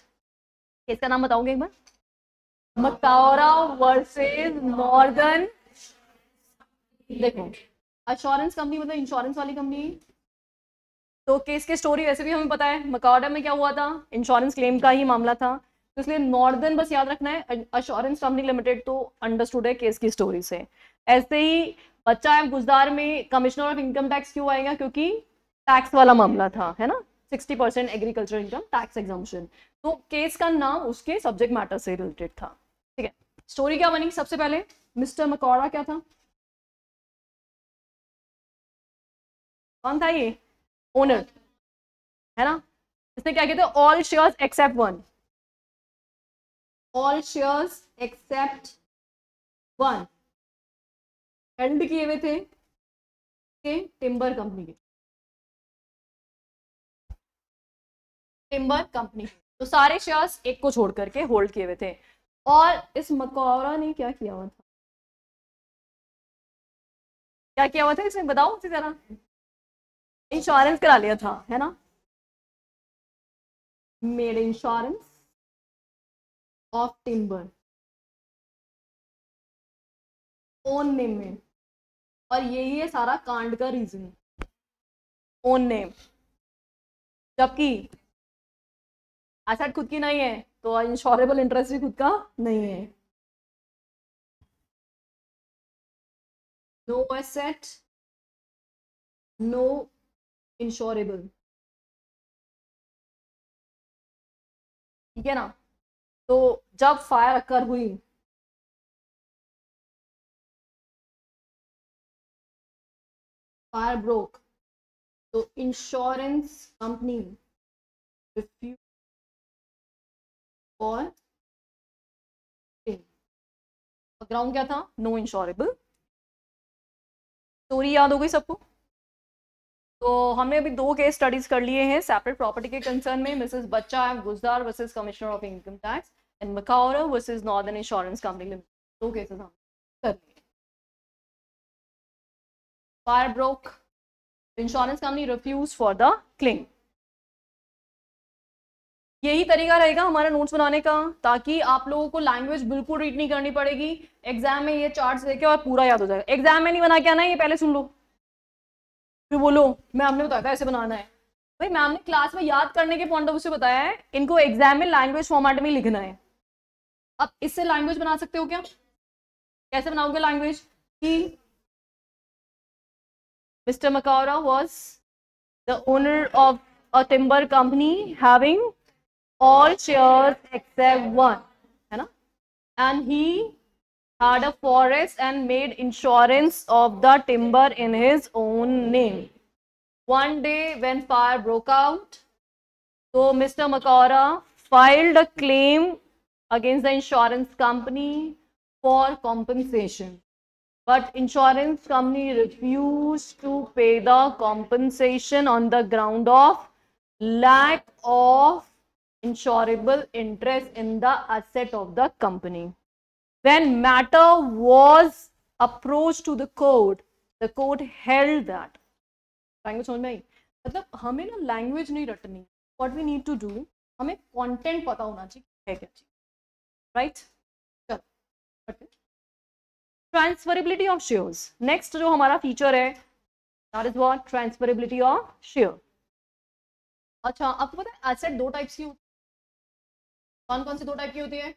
इसका नाम बताओगे एक बार? Macaura versus northern. देखो, एश्योरेंस कंपनी मतलब इंश्योरेंस वाली कंपनी। तो केस की स्टोरी वैसे भी हमें पता है, मकाउरा में क्या हुआ था, इंश्योरेंस क्लेम का ही मामला था, तो इसलिए नॉर्दर्न बस याद रखना है, एश्योरेंस कंपनी लिमिटेड तो अंडरस्टूड है केस की स्टोरी से। ऐसे ही बच्चा है गुजदार में कमिश्नर ऑफ इनकम टैक्स क्यों आएगा, क्योंकि टैक्स वाला मामला था, है ना, 60% एग्रीकल्चर इनकम टैक्स एग्जम्पशन, तो केस का नाम उसके सब्जेक्ट मैटर से रिलेटेड था। ठीक है, स्टोरी क्या बनी? सबसे पहले मिस्टर मकाउरा क्या था, कौन था ये? ओनर, है ना। इसने क्या किया था, all shares except one, all shares except one held किए हुए थे टिम्बर कंपनी के, टिम्बर कंपनी, तो सारे शेयर्स एक को छोड़ करके होल्ड किए हुए थे। और इस मकौरा ने क्या किया हुआ था, क्या किया हुआ था इसमें बताओ उसी तरह, इंश्योरेंस करा लिया था, है ना, made insurance of timber own name में, और यही है सारा कांड का रीजन, ओन नेम। जबकि एसेट खुद की नहीं है तो इंश्योरेबल इंटरेस्ट भी खुद का नहीं है। नो एसेट नो इंश्योरेबल, ठीक है ना। तो जब फायर अकर हुई, फायर ब्रोक, तो insurance company refuse for, ground क्या था, नो इंश्योरेबल। स्टोरी याद हो गई सबको। तो हमने अभी 2 केस स्टडीज कर लिए हैं सेपरेट प्रॉपर्टी के कंसर्न में, Mrs Bacha and Guzdar versus commissioner of income tax and Macaura versus northern insurance company limited. 2 cases हम कर लिए। Fire broke, insurance company refuse for the claim. यही तरीका रहेगा हमारा नोट्स बनाने का, ताकि आप लोगों को लैंग्वेज बिल्कुल रीड नहीं करनी पड़ेगी, एग्जाम में ये चार्ट्स देखे और पूरा याद हो जाएगा। एग्जाम में नहीं बना के आना है, ये पहले सुन लो फिर बोलो मैम ने बताया था ऐसे बनाना है। भाई मैम ने क्लास में याद करने के पॉइंट ऑफ व्यू से बताया है, इनको एग्जाम में लैंग्वेज फॉर्मेट में लिखना है। अब इससे लैंग्वेज बना सकते हो क्या, कैसे बनाओगे लैंग्वेज कि Mr Macaura was the owner of a timber company having all shares except one, है ना, and he had a forest and made insurance of the timber in his own name. One day when fire broke out, so Mr. Makaura filed a claim against the insurance company for compensation, but insurance company refused to pay the compensation on the ground of lack of insurable interest in the asset of the company. When matter was approached to the court held that, language समझ में आई, मतलब हमें ना language नहीं रटनी, what we need to do, हमें content पता होना चाहिए है क्या चीज, राइट। चलो ट्रांसफरेबिलिटी ऑफ शेयर्स, नेक्स्ट जो हमारा फीचर है that is what, transferability of share. अच्छा आपको पता है एसेट 2 टाइप्स की होती है, कौन कौन सी 2 टाइप की होती है,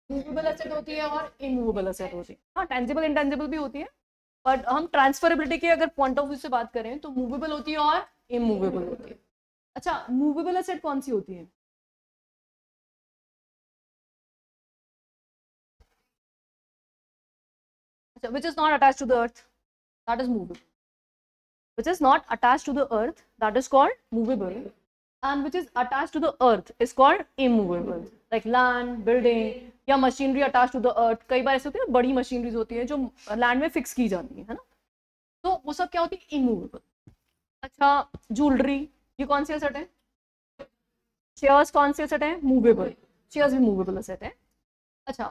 मूवेबल एसेट होती है और इमूवेबल एसेट होती है। हाँ टेंजिबल इंटेंजिबल भी होती है, बट हम ट्रांसफरेबिलिटी के अगर पॉइंट ऑफ व्यू से बात करें तो मूवेबल होती है और इमूवेबल होती है। अच्छा मूवेबल एसेट कौन सी होती है, अच्छा which is not attached to the earth that is movable, which is not attached to the earth that is called movable, and which is attached to the earth is called immovable, like land, building या machinery attached to the earth। कई बार ऐसे होती है ना, बड़ी machineries होती है जो लैंड में फिक्स की जाती है ना, तो वो सब क्या होती है, इमूवेबल। अच्छा ज्वेलरी, ये कौन सी एसेट है, शेयर्स कौन सी एसेट है, मूवेबल, शेयर्स भी मूवेबल एसेट है। अच्छा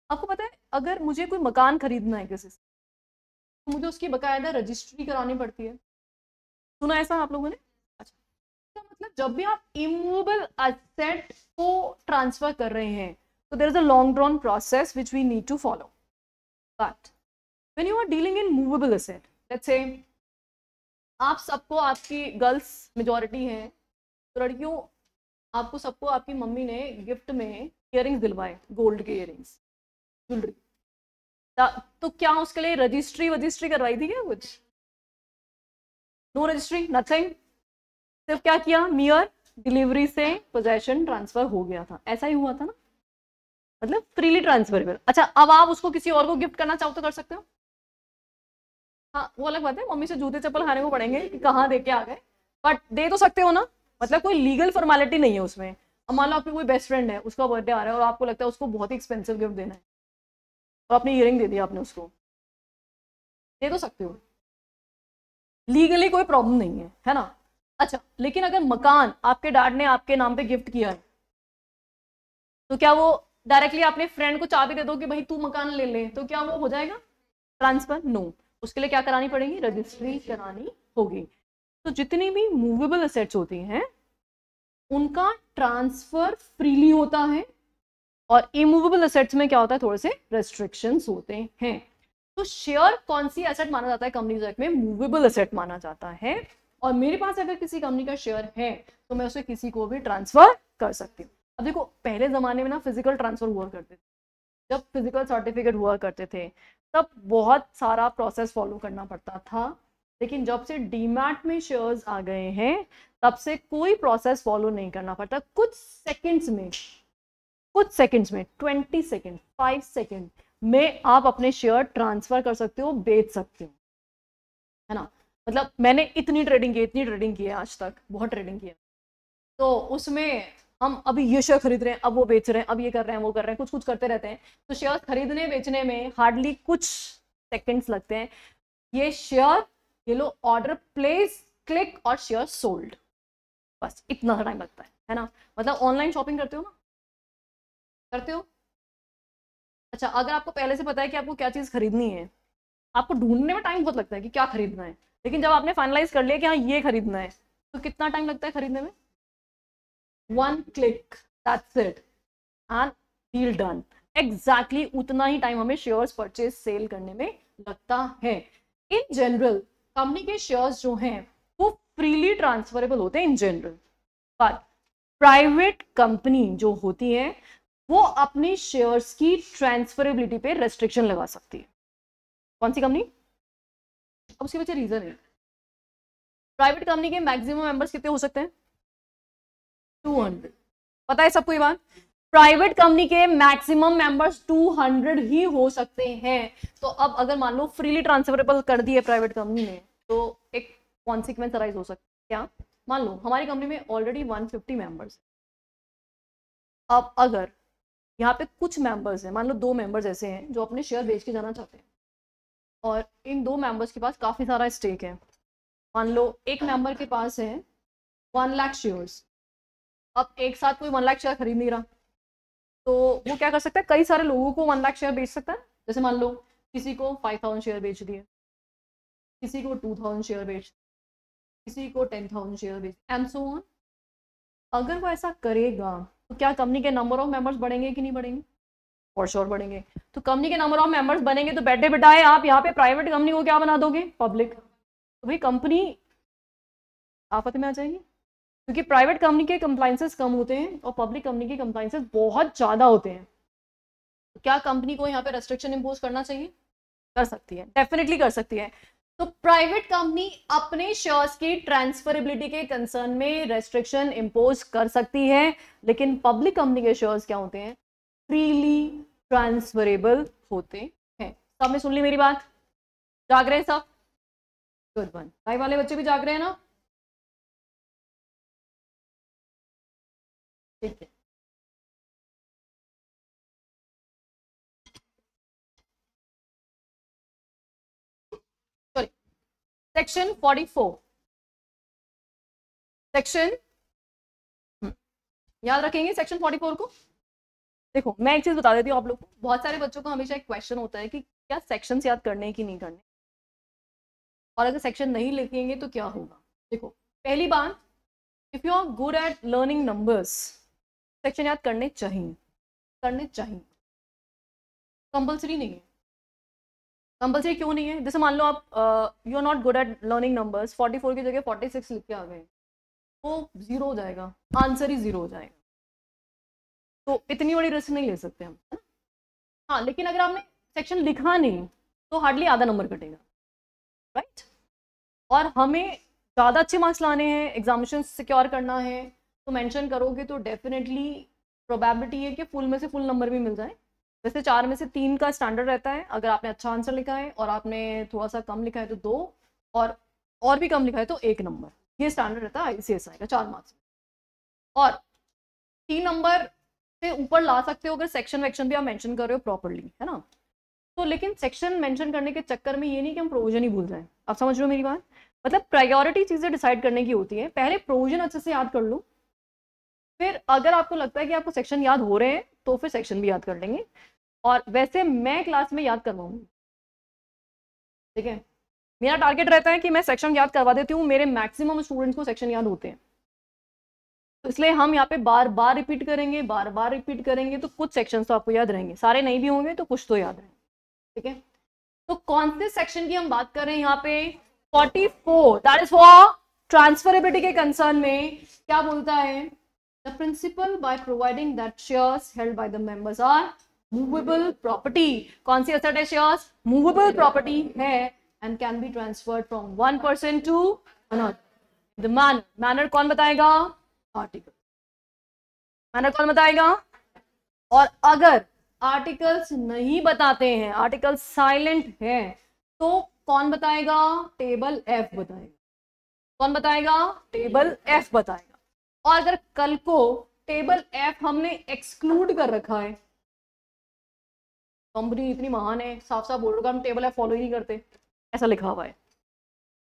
आपको पता है अगर मुझे कोई मकान खरीदना है किसी से, तो मुझे उसकी बकायदा रजिस्ट्री करानी पड़ती है, सुना ऐसा आप लोगों ने। अच्छा तो मतलब जब भी आप इमूवेबल एसेट को ट्रांसफर कर रहे हैं तो there is a long drawn process which we need to follow, but when you are dealing in movable asset, let's say आप सबको, आपकी गर्ल्स मेजॉरिटी है तो लड़कियों, आपको सबको आपकी मम्मी ने गिफ्ट में इयररिंग्स दिलवाए, गोल्ड के इयररिंग्स, ज्वेलरी, तो क्या उसके लिए रजिस्ट्री करवाई थी क्या कुछ, नो रजिस्ट्री नथिंग, सिर्फ क्या किया, मियर डिलीवरी से पोजेशन ट्रांसफर हो गया था, ऐसा ही हुआ था ना, मतलब फ्रीली ट्रांसफरेबल। अच्छा अब आप उसको किसी और को गिफ्ट करना चाहो तो कर सकते हो, हाँ वो अलग बात है, मम्मी से जूते चप्पल खाने को पड़ेंगे कि कहाँ दे के आ गए, बट दे तो सकते हो ना, मतलब कोई लीगल फॉर्मेलिटी नहीं है उसमें। अब मान लो आपकी कोई बेस्ट फ्रेंड है, उसका बर्थडे आ रहा है और आपको लगता है उसको बहुत ही एक्सपेंसिव गिफ्ट देना है, तो अपनी ईयरिंग दे दिया आपने उसको, दे तो सकते हो, लीगली कोई प्रॉब्लम नहीं है ना। अच्छा, लेकिन अगर मकान आपके डैड ने आपके नाम पे गिफ्ट किया है, तो क्या वो डायरेक्टली अपने फ्रेंड को चाबी दे दो कि भाई तू मकान ले ले, तो क्या वो हो जाएगा ट्रांसफर? नो, उसके लिए क्या करानी पड़ेगी? रजिस्ट्री करानी होगी। तो जितनी भी मूवेबल एसेट्स होती हैं उनका ट्रांसफर फ्रीली होता है, और इमूवेबल एसेट्स में क्या होता है, थोड़े से रेस्ट्रिक्शंस होते हैं। तो शेयर कौन सी एसेट माना जाता है कंपनीज एक्ट में? मूवेबल एसेट माना जाता है। और मेरे पास अगर किसी कंपनी का शेयर है तो मैं उसे किसी को भी ट्रांसफर कर सकती हूँ। अब देखो, पहले जमाने में ना फिजिकल ट्रांसफर हुआ करते थे, जब फिजिकल सर्टिफिकेट हुआ करते थे तब बहुत सारा प्रोसेस फॉलो करना पड़ता था, लेकिन जब से डीमैट में शेयर्स आ गए हैं तब से कोई प्रोसेस फॉलो नहीं करना पड़ता। कुछ सेकंड्स में 20 सेकंड 5 सेकंड में आप अपने शेयर ट्रांसफर कर सकते हो, बेच सकते हो, है ना। मतलब मैंने इतनी ट्रेडिंग की है आज तक, बहुत ट्रेडिंग की है, तो उसमें हम अभी ये शेयर खरीद रहे हैं, अब वो बेच रहे हैं, अब ये कर रहे हैं, वो कर रहे हैं, कुछ करते रहते हैं। तो शेयर खरीदने बेचने में हार्डली कुछ सेकंड्स लगते हैं। ये शेयर, ये लो ऑर्डर प्लेस, क्लिक और शेयर सोल्ड, बस इतना टाइम लगता है ना। मतलब ऑनलाइन शॉपिंग करते हो ना, करते हो? अच्छा, अगर आपको पहले से पता है कि आपको क्या चीज़ खरीदनी है, आपको ढूंढने में टाइम बहुत लगता है कि क्या खरीदना है, लेकिन जब आपने फाइनलाइज कर लिया कि हाँ ये खरीदना है, तो कितना टाइम लगता है खरीदने में? 1 click, that's it, and deal done. Exactly उतना ही टाइम हमें शेयर्स परचेज सेल करने में लगता है। इन जनरल कंपनी के शेयर्स जो हैं वो फ्रीली ट्रांसफरेबल होते हैं इन जनरल, पर प्राइवेट कंपनी जो होती है वो अपनी शेयर्स की ट्रांसफरेबिलिटी पे रेस्ट्रिक्शन लगा सकती है। कौन सी कंपनी? अब उसके पीछे रीजन है। प्राइवेट कंपनी के मैक्सिमम मेंबर्स कितने हो सकते हैं? 200। पता है सबको ये बात? प्राइवेट कंपनी के मैक्सिमम मेंबर्स 200 ही हो सकते हैं। तो अब अगर मान लो फ्रीली ट्रांसफरेबल कर दिए प्राइवेट कंपनी ने, तो एक कॉन्सिक्वेंस अराइज हो सकता है। क्या? मान लो हमारी कंपनी में ऑलरेडी 150 मेंबर्स, अब अगर यहाँ पे कुछ मेंबर्स हैं, मान लो 2 मेंबर्स ऐसे हैं जो अपने शेयर बेच के जाना चाहते हैं, और इन 2 मेंबर्स के पास काफ़ी सारा स्टेक है। मान लो एक मेंबर के पास है 1 लाख शेयर्स, अब एक साथ कोई 1 लाख शेयर खरीद नहीं रहा, तो वो क्या कर सकता है, कई सारे लोगों को 1 लाख शेयर बेच सकता है। जैसे मान लो किसी को 5000 शेयर बेच दिए, किसी को 2000 शेयर बेच, किसी को 10,000 शेयर बेच, एंड सो ऑन। अगर वो ऐसा करेगा तो क्या कंपनी के नंबर ऑफ मेंबर्स बढ़ेंगे कि नहीं बढ़ेंगे? फॉर श्योर बढ़ेंगे। तो कंपनी के नंबर ऑफ मेंबर्स बनेंगे तो बैठे बिठाए आप यहाँ पे प्राइवेट कंपनी को क्या बना दोगे? पब्लिक। तो भाई कंपनी आफत में आ जाएगी, क्योंकि प्राइवेट कंपनी के कंप्लाइंसेस कम होते हैं और पब्लिक कंपनी के कंप्लाइंसेस बहुत ज़्यादा होते हैं। तो क्या कंपनी को यहाँ पे रेस्ट्रिक्शन इम्पोज करना चाहिए? कर सकती है, डेफिनेटली कर सकती है। तो प्राइवेट कंपनी अपने शेयर्स की ट्रांसफरेबिलिटी के कंसर्न में रेस्ट्रिक्शन इम्पोज कर सकती है, लेकिन पब्लिक कंपनी के शेयर्स क्या होते हैं? फ्रीली ट्रांसफरेबल होते हैं। सबने सुन ली मेरी बात? जाग रहे हैं सब? Good one. लाइव वाले बच्चे भी जाग रहे हैं ना? ठीक है। सॉरी, सेक्शन 44, सेक्शन याद रखेंगे सेक्शन 44 को। देखो मैं एक चीज बता देती हूँ आप लोग को, बहुत सारे बच्चों को हमेशा एक क्वेश्चन होता है कि क्या सेक्शंस याद करने हैं कि नहीं करने, और अगर सेक्शन नहीं लिखेंगे तो क्या होगा। देखो पहली बात, if you are good at learning numbers, section याद करने चाहिए, करने चाहिए, कंपल्सरी नहीं है। कंपल्सरी क्यों नहीं है? जैसे मान लो आप you are not good at learning numbers, 44 की जगह 46 लिख के आ गए, तो 0 हो जाएगा, आंसर ही 0 हो जाएगा। तो इतनी बड़ी रिस्क नहीं ले सकते हम, है ना। हाँ, लेकिन अगर आपने सेक्शन लिखा नहीं तो हार्डली आधा नंबर कटेगा, राइट। और हमें ज़्यादा अच्छे मार्क्स लाने हैं, एग्जामिनेशन सिक्योर करना है, तो मेंशन करोगे तो डेफिनेटली प्रोबेबिलिटी है कि फुल में से फुल नंबर भी मिल जाए। वैसे 4 में से 3 का स्टैंडर्ड रहता है, अगर आपने अच्छा आंसर लिखा है और आपने थोड़ा सा कम लिखा है तो 2, और भी कम लिखा है तो 1 नंबर, ये स्टैंडर्ड रहता है ICSI का 4 मार्क्स। और 3 नंबर से ऊपर ला सकते हो अगर सेक्शन वेक्शन भी आप मेंशन कर रहे हो प्रॉपरली, है ना। तो लेकिन सेक्शन मेंशन करने के चक्कर में ये नहीं कि हम प्रोविजन ही भूल जाएं। आप समझ रहे हो मेरी बात? मतलब प्रायोरिटी चीजें डिसाइड करने की होती है, पहले प्रोविजन अच्छे से याद कर लो, फिर अगर आपको लगता है कि आपको सेक्शन याद हो रहे हैं तो फिर सेक्शन भी याद कर लेंगे। और वैसे मैं क्लास में याद करवाऊंगी, ठीक है। मेरा टारगेट रहता है कि मैं सेक्शन याद करवा देती हूँ, मेरे मैक्सिमम स्टूडेंट्स को सेक्शन याद होते हैं, तो इसलिए हम यहाँ पे बार बार रिपीट करेंगे, बार बार रिपीट करेंगे, तो कुछ सेक्शंस तो आपको याद रहेंगे, सारे नहीं भी होंगे तो कुछ तो याद रहेंगे, ठीक है। तो कौन से सेक्शन की हम बात कर रहे हैं यहाँ पे? 44, दैट इज फॉर ट्रांसफरेबिलिटी के कंसर्न में क्या बोलता है? The principal by providing that shares held by the members are movable property. कौन सी एसेट है? शेयर्स मूवेबल प्रॉपर्टी है and can be transferred from one person to another. The manner कौन बताएगा? आर्टिकल। मैनर कौन बताएगा? और अगर आर्टिकल्स नहीं बताते हैं, आर्टिकल साइलेंट है, तो कौन बताएगा? टेबल एफ बताएगा। कौन बताएगा? टेबल एफ बताएगा। और अगर कल को टेबल एफ हमने एक्सक्लूड कर रखा है, कंपनी इतनी महान है, साफ साफ बोल रहा हम टेबल एफ फॉलो ही नहीं करते, ऐसा लिखा हुआ है,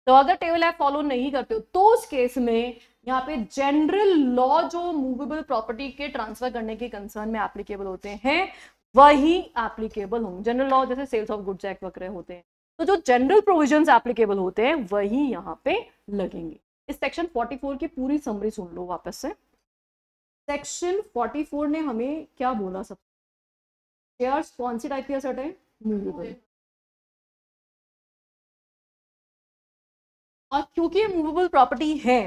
तो अगर टेबल एफ फॉलो नहीं करते हो तो उस केस में यहाँ पे जनरल लॉ जो मूवेबल प्रॉपर्टी के ट्रांसफर करने के कंसर्न में एप्लीकेबल होते हैं वही एप्लीकेबल होंगे। जनरल लॉ जैसे सेल्स ऑफ गुड्स एक्ट वगैरह होते हैं, तो जो जनरल प्रोविजंस एप्लीकेबल होते हैं वही यहाँ पे लगेंगे। इस सेक्शन 44 की पूरी समरी सुन लो वापस से। सेक्शन 44 ने हमें क्या बोला? सब शेयर्स कौन सी टाइप की एसेट है? मूवेबल। और क्योंकि ये मूवेबल प्रॉपर्टी है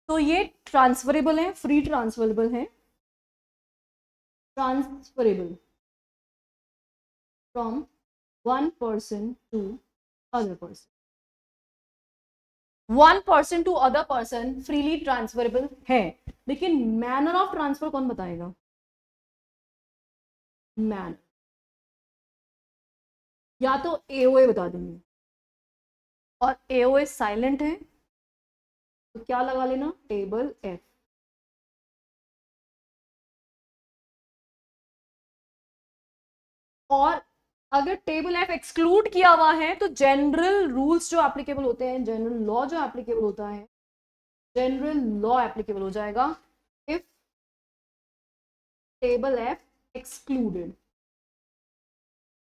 तो ये ट्रांसफरेबल है, फ्री ट्रांसफरेबल है, transferable from one person to other person. One person to other person freely transferable है, लेकिन मैनर ऑफ ट्रांसफर कौन बताएगा? मैनर या तो एओए बता देंगे, और एओए साइलेंट है तो क्या लगा लेना? Table F. और अगर टेबल एफ एक्सक्लूड किया हुआ है तो जनरल रूल्स जो एप्लीकेबल होते हैं, जनरल लॉ जो एप्लीकेबल होता है, जनरल लॉ एप्लीकेबल हो जाएगा if table F excluded.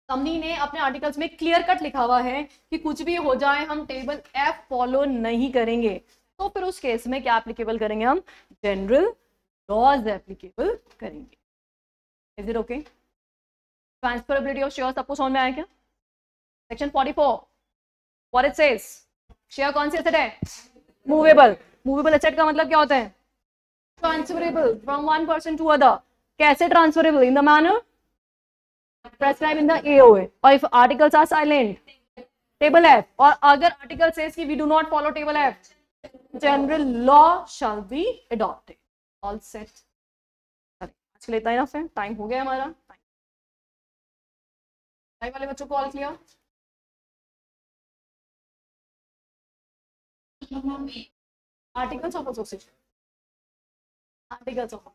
Company ने अपने आर्टिकल्स में क्लियर कट लिखा हुआ है कि कुछ भी हो जाए हम टेबल एफ फॉलो नहीं करेंगे, तो फिर उस केस में क्या एप्लीकेबल करेंगे? हम जनरल लॉज एप्लीकेबल करेंगे। Is it okay? Transferability of share सबको समझ में आया क्या? Section 44 what it says? Share कौन सी एसेट है? मूवेबल। मूवेबल एसेट का मतलब क्या होता है? Transferable from one person to other. कैसे transferable? In the manner prescribed in the AOA, or if articles are silent, table F, और अगर article says कि we do not follow table F, general law shall be adopted. All set. आज के लिए इतना ही है, time हो गया हमारा। टाइम वाले बच्चों को all clear? Articles of association, articles of